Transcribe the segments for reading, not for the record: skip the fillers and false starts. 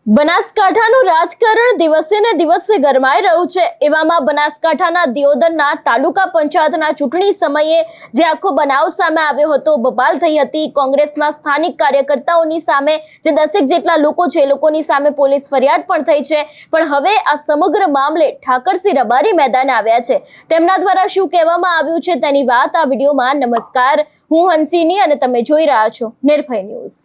બનાસકાંઠાનું રાજકારણ દિવસે ને દિવસે ગરમાઈ રહ્યું છે। એવામાં બનાસકાંઠાના દિયોદરના તાલુકા પંચાયતના ચૂંટણી સમયે જે આખો બનાવ સામે આવ્યો હતો, બબાલ થઈ હતી। કોંગ્રેસના સ્થાનિક કાર્યકર્તાઓની સામે જે 10 જેટલા લોકો છે, એ લોકોની સામે પોલીસ ફરિયાદ પણ થઈ છે। પણ હવે આ સમગ્ર મામલે ઠાકરસિંહ રબારી મેદાને આવ્યા છે। તેમના દ્વારા શું કહેવામાં આવ્યું છે તેની વાત આ વિડીયોમાં। નમસ્કાર, હું હંસિની અને તમે જોઈ રહ્યા છો નિર્ભય ન્યૂઝ।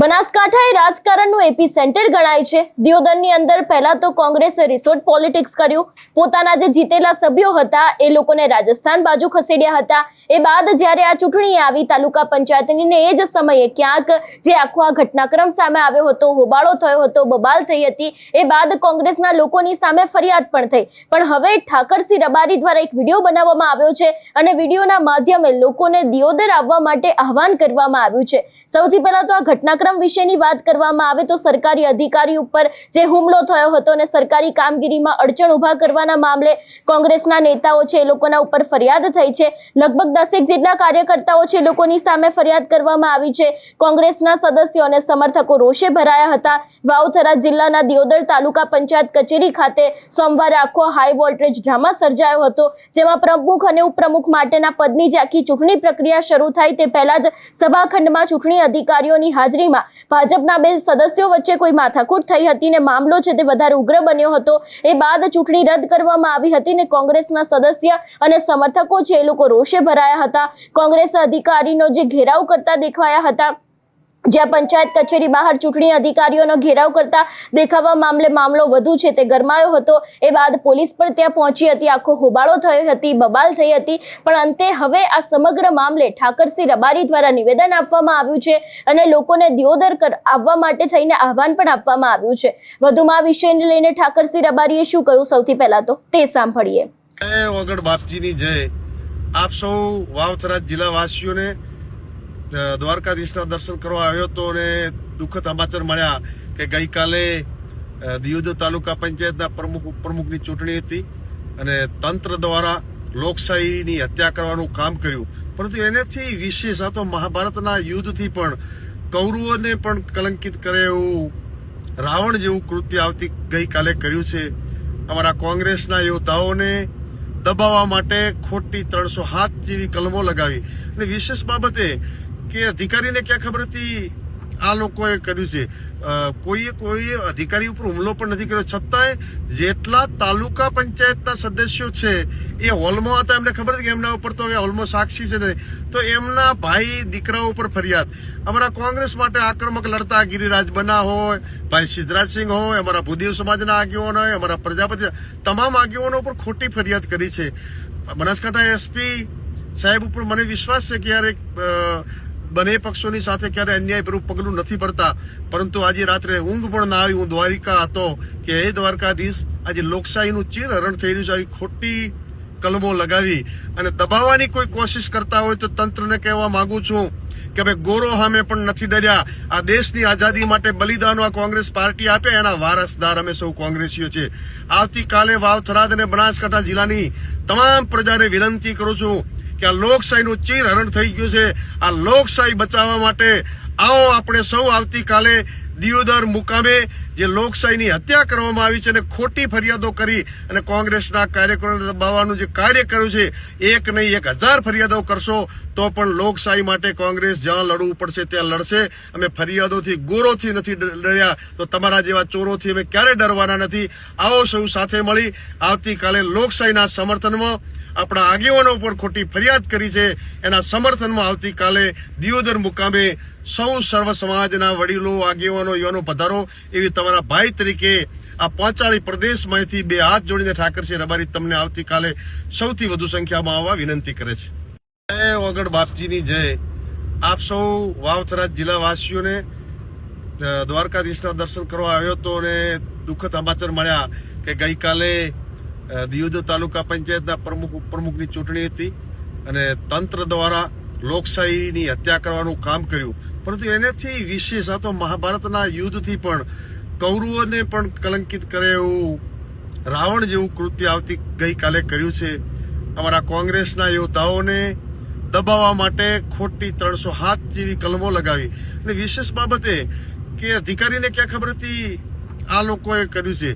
બનાસકાંઠા એ રાજકારણનું એપી સેન્ટર ગણાય છે। દિયોદરની અંદર પહેલા તો કોંગ્રેસે રિસોર્ટ પોલિટિક્સ કર્યું, પોતાના જે જીતેલા સભ્યો હતા એ લોકોને રાજસ્થાન બાજુ ખસેડ્યા હતા। એ બાદ જ્યારે આ ચૂંટણી આવી તાલુકા પંચાયતની ને એ જ સમયે ક્યાંક જે આખો આ ઘટનાક્રમ સામે આવ્યો હતો, હોબાળો થયો હતો, બબાલ થઈ હતી। એ બાદ કોંગ્રેસના લોકોની સામે ફરિયાદ પણ થઈ। પણ હવે ઠાકરસિંહ રબારી દ્વારા એક વિડીયો બનાવવામાં આવ્યો છે અને વિડીયોના માધ્યમે લોકોને દિયોદર આવવા માટે આહવાન કરવામાં આવ્યું છે। સૌથી પહેલા તો આ ઘટનાક્રમ વિશેની વાત કરવામાં આવે તો સરકારી અધિકારી ઉપર જે હુમલો થયો હતો અને સરકારી કામગીરીમાં અડચણ ઊભા કરવાના મામલે કોંગ્રેસના નેતાઓ છે એ લોકોના ઉપર ફરિયાદ થઈ છે। લગભગ 10 જેટલા કાર્યકર્તાઓ છે એ લોકોની સામે ફરિયાદ કરવામાં આવી છે। કોંગ્રેસના સદસ્યો અને સમર્થકો રોષે ભરાયા હતા। વાવથરા જિલ્લાના દિયોદર તાલુકા પંચાયત કચેરી ખાતે સોમવારે આખો હાઈ વોલ્ટેજ ડ્રામા સર્જાયો હતો, જેમાં પ્રમુખ અને ઉપપ્રમુખ માટેના પદની જે આખી ચૂંટણી પ્રક્રિયા શરૂ થાય તે પહેલા જ સભાખંડમાં ચૂંટણી અધિકારીઓની હાજરીમાં ભાજપના 2 સદસ્યો વચ્ચે કોઈ માથાકૂટ થઈ હતી ને મામલો છે તે વધારે ઉગ્ર બન્યો હતો। એ બાદ ચૂંટણી રદ કરવામાં આવી હતી ને કોંગ્રેસના સદસ્ય અને સમર્થકો છે એ લોકો રોષે ભરાયા હતા। કોંગ્રેસ અધિકારીનો જે ઘેરાવ કરતા દેખાયા હતા, જ્યાં પંચાયત કચેરી બહાર ચૂંટણી અધિકારીઓનો ઘેરાવ કરતા દેખાવા મામલે મામલો વધુ છે તે ગરમાયો હતો। એ બાદ પોલીસ પણ ત્યાં પહોંચી હતી, આખો હોબાળો થઈ હતી, બબાલ થઈ હતી। પણ અંતે હવે આ સમગ્ર મામલે ઠાકરસિંહ રબારી દ્વારા નિવેદન આપવામાં આવ્યું છે અને લોકોને દિયોદર આવવા માટે થઈને આહવાન પણ આપવામાં આવ્યું છે। વધુમાં આ વિષયને લઈને ઠાકરસિંહ રબારીએ શું કહ્યું, સૌથી પહેલા તો તે સાંભળીએ। વગર બાપજીની જય। આપ સૌ વાવથરા જિલ્લાવાસીઓને દ્વારકાધીશના દર્શન કરવા આવ્યો હતો અને દુઃખદ સમાચાર મળ્યા કે ગઈકાલે દિયોદર તાલુકા પંચાયતના પ્રમુખ ઉપપ્રમુખની ચૂંટણી હતી અને તંત્ર દ્વારા લોકશાહીની હત્યા કરવાનું કામ કર્યું। પરંતુ એનાથી વિશેષ આ તો મહાભારતના યુદ્ધથી પણ કૌરવોને પણ કલંકિત કરે એવું રાવણ જેવું કૃત્ય આવતી ગઈકાલે કર્યું છે। અમારા કોંગ્રેસના યોદ્ધાઓને દબાવવા માટે ખોટી 307 જેવી કલમો લગાવી અને વિશેષ બાબતે કે અધિકારીને ક્યાં ખબર હતી આ લોકોએ કર્યું છે। કોઈ અધિકારી ઉપર હુમલો પણ નથી કર્યો, છતાંય જેટલા તાલુકા પંચાયતના સદસ્યો છે એ હોલમાં હતા, એમને ખબર હતી કે એમના ઉપર તો હોલમાં સાક્ષી છે ને, તો એમના ભાઈ દીકરાઓ ઉપર ફરિયાદ। અમારા કોંગ્રેસ માટે આક્રમક લડતા ગિરિરાજ બના હોય, ભાઈ સિદ્ધરાજસિંહ હોય, અમારા ભૂદેવ સમાજના આગેવાનો હોય, અમારા પ્રજાપતિ, તમામ આગેવાનો ઉપર ખોટી ફરિયાદ કરી છે। બનાસકાંઠા એસપી સાહેબ ઉપર મને વિશ્વાસ છે કે યાર બંને પક્ષોની સાથે ક્યારે અન્યાયપૂર્વક પગલું નથી પડતા, પરંતુ આજે રાત્રે ઊંઘ પણ ના આવી। હું દ્વારિકા હતો કે હે દ્વારકાધીશ, આજે લોકશાહીનું ચીરહરણ થઈ રહ્યું છે। આવી ખોટી કલમો લગાવી અને દબાવવાની કોઈ કોશિશ કરતા હોય તો તંત્રને કહેવા માંગુ છું કે ભાઈ ગોરો સામે પણ નથી ડર્યા। આ દેશની આઝાદી માટે બલિદાનો આ કોંગ્રેસ પાર્ટી આપે, એના વારસદાર અમે સૌ કોંગ્રેસીઓ છે। આવતીકાલે વાવથરાદ અને બનાસકાંઠા જિલ્લાની તમામ પ્રજાને વિનંતી કરું છું કે આ લોકશાહીનું ચીરહરણ થઈ ગયું છે। આ લોકશાહી બચાવવા માટે આવો આપણે સૌ આવતીકાલે દિયોદર મુકામે જે લોકશાહીની હત્યા કરવામાં આવી છે અને ખોટી ફરિયાદો કરી અને કોંગ્રેસના કાર્યકરોને દબાવવાનું જે કાર્ય કર્યું છે, 1 નહીં 1000 ફરિયાદો કરશો તો પણ લોકશાહી માટે કોંગ્રેસ જ્યાં લડવું પડશે ત્યાં લડશે। અમે ફરિયાદોથી ગોરોથી નથી ડર્યા, તો તમારા જેવા ચોરોથી અમે ક્યારે ડરવાના નથી। આવો સૌ સાથે મળી આવતીકાલે લોકશાહીના સમર્થનમાં આપણા આગેવાનો ઉપર ખોટી ફરિયાદ કરી છે એના સમર્થનમાં આવતીકાલે દિયોદર મુકામે સૌ સર્વ સમાજના વડીલો, આગેવાનો, યુવાનો પધારો એવી તમારા ભાઈ તરીકે આ 45 પ્રદેશમાંથી 2 હાથ જોડીને ઠાકરસિંહ રબારી તમને આવતીકાલે સૌથી વધુ સંખ્યામાં આવવા વિનંતી કરે છે। વગર બાપજીની જય। આપ સૌ વાવથરા જિલ્લાવાસીઓને દ્વારકાધીશના દર્શન કરવા આવ્યો હતો અને દુઃખદ સમાચાર મળ્યા કે ગઈકાલે દિયોદર તાલુકા પંચાયતના પ્રમુખ ઉપપ્રમુખની ચૂંટણી હતી અને તંત્ર દ્વારા લોકશાહીની હત્યા કરવાનું કામ કર્યું। પરંતુ એનાથી વિશેષ આ તો મહાભારતના યુદ્ધથી પણ કૌરવોને પણ કલંકિત કરે એવું રાવણ જેવું કૃત્ય આવતી ગઈકાલે કર્યું છે। અમારા કોંગ્રેસના યોદ્ધાઓને દબાવવા માટે ખોટી 307 જેવી કલમો લગાવી અને વિશેષ બાબતે કે અધિકારીને ક્યાં ખબર હતી આ લોકોએ કર્યું છે?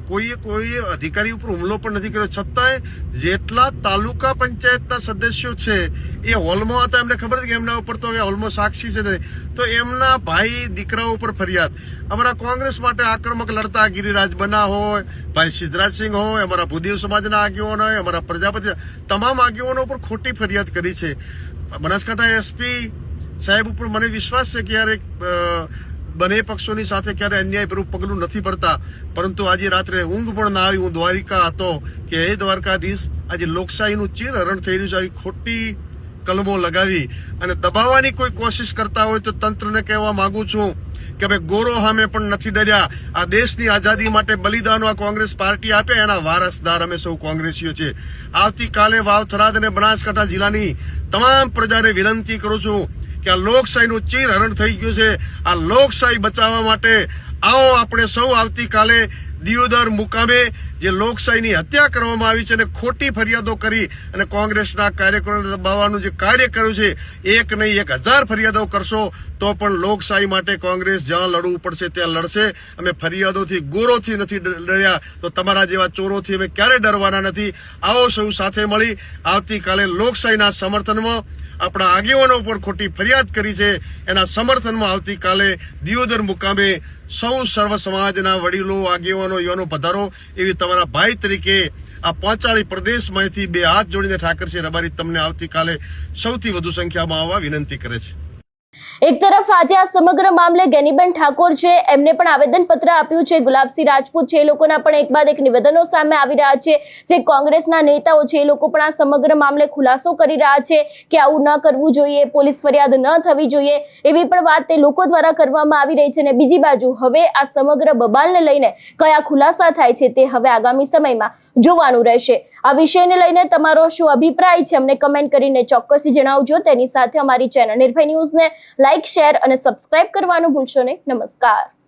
કોઈ અધિકારી ઉપર હુમલો પણ નથી કર્યો, છતાંય જેટલા તાલુકા પંચાયતના સદસ્યો છે એ હોલમાં હતા, એમને ખબર હતી કે એમના ઉપર તો હવે હોલમાં સાક્ષી છે ને, તો એમના ભાઈ દીકરાઓ ઉપર ફરિયાદ. અમારા કોંગ્રેસ માટે આક્રમક લડતા ગિરિરાજ બના હોય, ભાઈ સિદ્ધરાજસિંહ હોય, અમારા ભૂદેવ સમાજના આગેવાનો હોય, અમારા પ્રજાપતિ, તમામ આગેવાનો ઉપર ખોટી ફરિયાદ કરી છે. બનાસકાંઠા એસપી સાહેબ ઉપર મને વિશ્વાસ છે કે યાર બંને પક્ષોની સાથે ક્યારે અન્યાયપૂર્વક પગલું નથી ભરતા, પરંતુ આજે રાત્રે ઊંઘ પણ ના આવી. હું દ્વારિકા હતો કે હે દ્વારકાધીશ, આજે લોકશાહીનું ચીરહરણ થઈ રહ્યું છે. આવી ખોટી કલમો લગાવી અને દબાવવાની કોઈ કોશિશ કરતા હોય તો તંત્રને કહેવા માંગુ છું કે ભાઈ ગોરો સામે પણ નથી ડર્યા. આ દેશની આઝાદી માટે બલિદાનો આ કોંગ્રેસ પાર્ટી આપે, એના વારસદાર અમે સૌ કોંગ્રેસીઓ છે. આવતીકાલે વાવ, થરાદ અને બનાસકાંઠા જિલ્લાની તમામ પ્રજાને વિનંતી કરું છું કે આ લોકશાહીનું ચીરહરણ થઈ ગયું છે. આ લોકશાહી બચાવવા માટે આવો આપણે સૌ આવતીકાલે દિયોદર મુકામે જે લોકશાહીની હત્યા કરવામાં આવી છે અને ખોટી ફરિયાદો કરી અને કોંગ્રેસના કાર્યકરોને દબાવવાનું જે કાર્ય કર્યું છે, એક નહીં 1000 ફરિયાદો કરશો તો પણ લોકશાહી માટે કોંગ્રેસ જ્યાં લડવું પડશે ત્યાં લડશે. અમે ફરિયાદોથી, ગોરોથી નથી ડર્યા, તો તમારા જેવા ચોરોથી અમે ક્યારે ડરવાના નથી. આવો સૌ સાથે મળી આવતીકાલે લોકશાહીના સમર્થનમાં આપણા આગેવાનો ઉપર ખોટી ફરિયાદ કરી છે એના સમર્થનમાં આવતીકાલે દિયોદર મુકામે સૌ સર્વ સમાજના વડીલો, આગેવાનો, યુવાનો પધારો એવી તમારા ભાઈ તરીકે આ 45 પ્રદેશમાંથી 2 હાથ જોડીને ઠાકરસિંહ રબારી તમને આવતીકાલે સૌથી વધુ સંખ્યામાં આવવા વિનંતી કરે છે. એક તરફ આજે આ સમગ્ર મામલે ગેનીબેન ઠાકોર છે, એમને પણ આવેદનપત્ર આપ્યું છે. ગુલાબસિંહ રાજપૂત છે, એ લોકોના પણ એક બાદ એક નિવેદનો સામે આવી રહ્યા છે. જે કોંગ્રેસના નેતાઓ છે એ લોકો પણ આ સમગ્ર મામલે ખુલાસો કરી રહ્યા છે કે આવું ન કરવું જોઈએ, પોલીસ ફરિયાદ ન થવી જોઈએ, એવી પણ વાત તે લોકો દ્વારા કરવામાં આવી રહી છે. અને બીજી બાજુ હવે આ સમગ્ર બબાલને લઈને કયા ખુલાસા થાય છે તે હવે આગામી સમયમાં જોવાનું રહેશે. આ વિષયને લઈને તમારો શું અભિપ્રાય છે અમને કમેન્ટ કરીને ચોક્કસથી જણાવજો. તેની સાથે અમારી ચેનલ નિર્ભય ન્યૂઝને લાઇક, શેર અને સબસ્ક્રાઇબ કરવાનું ભૂલશો નહીં. નમસ્કાર.